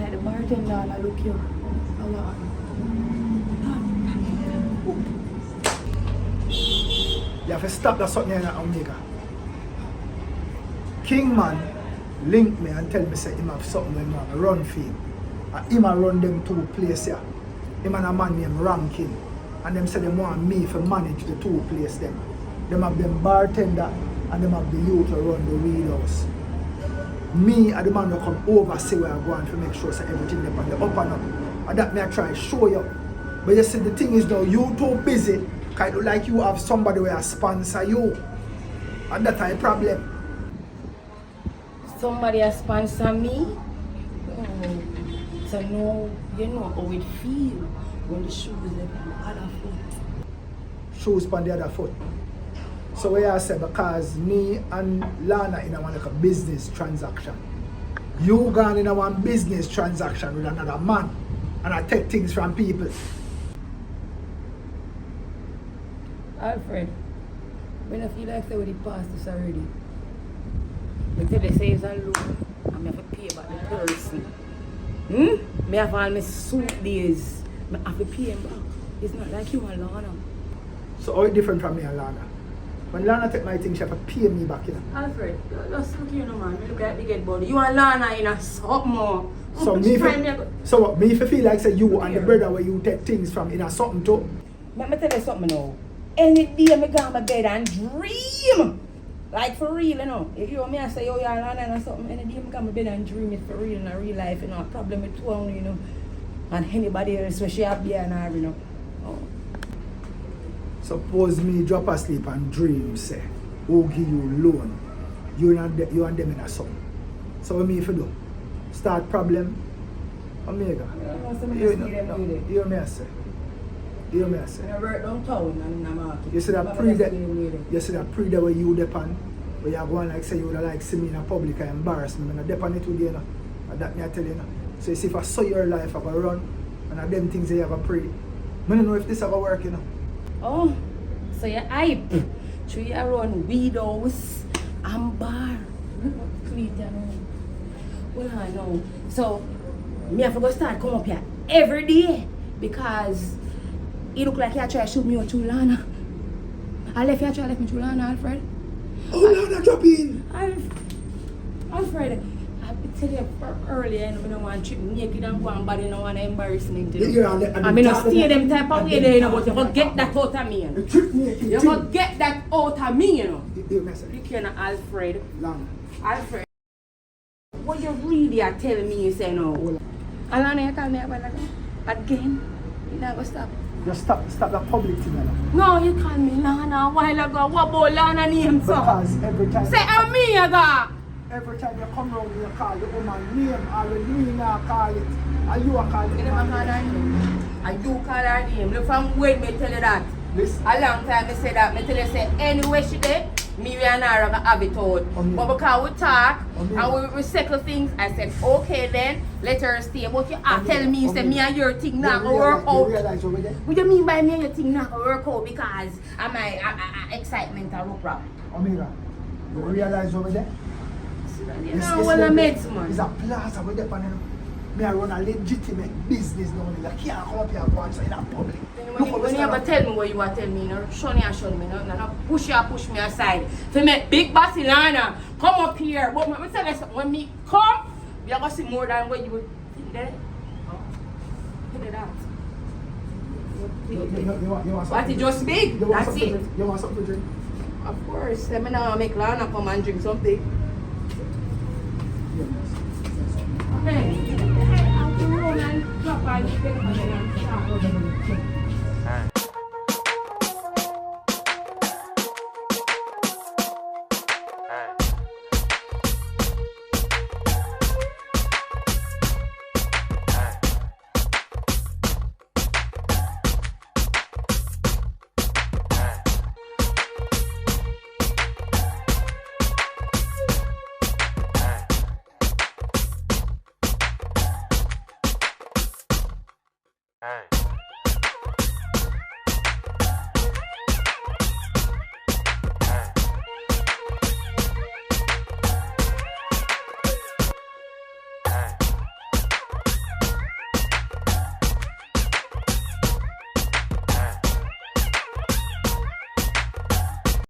like the bartender and I look here. You have to stop that something in Omega. Kingman link me and tell me say him have something when I run for him. And him a run them two places here. Him and a man named Rankin. And them say they want me to manage the two places them. Them have them bartender and them have the youth to run the weed house. Me and the man will come over see where I go and to make sure so everything up on the up and up. And that may I try show you. But you see the thing is now you too busy, kind of like you have somebody where sponsor you. And that's a problem. Somebody has sponsor me? Oh. So no, you know how it feel when the shoes left on the other foot. Shoes on the other foot. So what I say, because me and Lana in a one like a business transaction. You gone in a one business transaction with another man and I take things from people. Alfred, when I feel like they already passed this already. But tell you say it's a loan, and I have to pay back the person. Me have all my suit days. I have to pay him back. It's not like you and Lana. So how it different from me and Lana? When Lana take my thing, she have to pay me back, you know. Alfred, just look here, no man. Look at the get body. You and Lana in a something more. So me, so what? Me if I feel like say you and the brother where you take things from in a something too. Let me tell you something now. Any day I go on my bed and dream. Like for real, you know. If you want me to say, oh, you're Lana or something, any day I go on my bed and dream it for real in a real life, you know. A problem with one, you know. And anybody else where she have there and her, you know. Oh. Suppose me drop asleep and dream say, who give you loan? You and them in a song. So what me if you do? Start problem? Omega. You me I say. You me I say. I work downtown and in the market. You see that pre there where you depend, where you go and like say you would like see me in a public and embarrass me. I depend it with you, and that me I tell you. So you see if I saw your life I go run and I them things that you have a pray. I don't know if this ever work, you know. Oh, so you're hype. So you run widows and bar. Well, I know. So, me have to go start come up here every day because it look like you try to shoot me out to Lana. I left you try to left me to Lana, Alfred. Oh, Lana drop in! Alfred, I tell you earlier, I don't want to trip naked and go and body, I don't want to embarrass me. I mean, I stay them type of way there, you know, but you got to get that out of me. You got to get that out of me, you know. You can't, Alfred. Lana. Alfred. What you really are telling me, you say no. Alana, you call me again. You never stop. Just stop that public thing, No, you call me Lana a while ago. What about Lana name, so? Because every time... Say, I'm me, ago. Every time you come round, you call the woman name, or the me call it, and you are calling it. You never call her name. I do call her name. Look from when me tell you that. Listen. A long time me say that. Me tell you say, anyway she did, me and her are going to have it out. But because we talk and we settle things, I said, okay then, let her stay. But you are telling me, say me and your thing not going to work out. What do you mean by me and your thing not going to work out? Because of my excitement and rope rap. Omega, you realize over there? You know, when I met someone. It's a plaza where they me I run a legitimate business now. You can't come up here and go outside in public. When you ever tell me what you are telling me, you know, show me, no, push me aside. To make big bossy Lana come up here. But let me tell you something, when me come, you're going to see more than what you would think there. Look at that. You want But it's just big, that's it. You want something to drink? Of course, let me now make Lana come and drink something. Okay. I'll go and drop and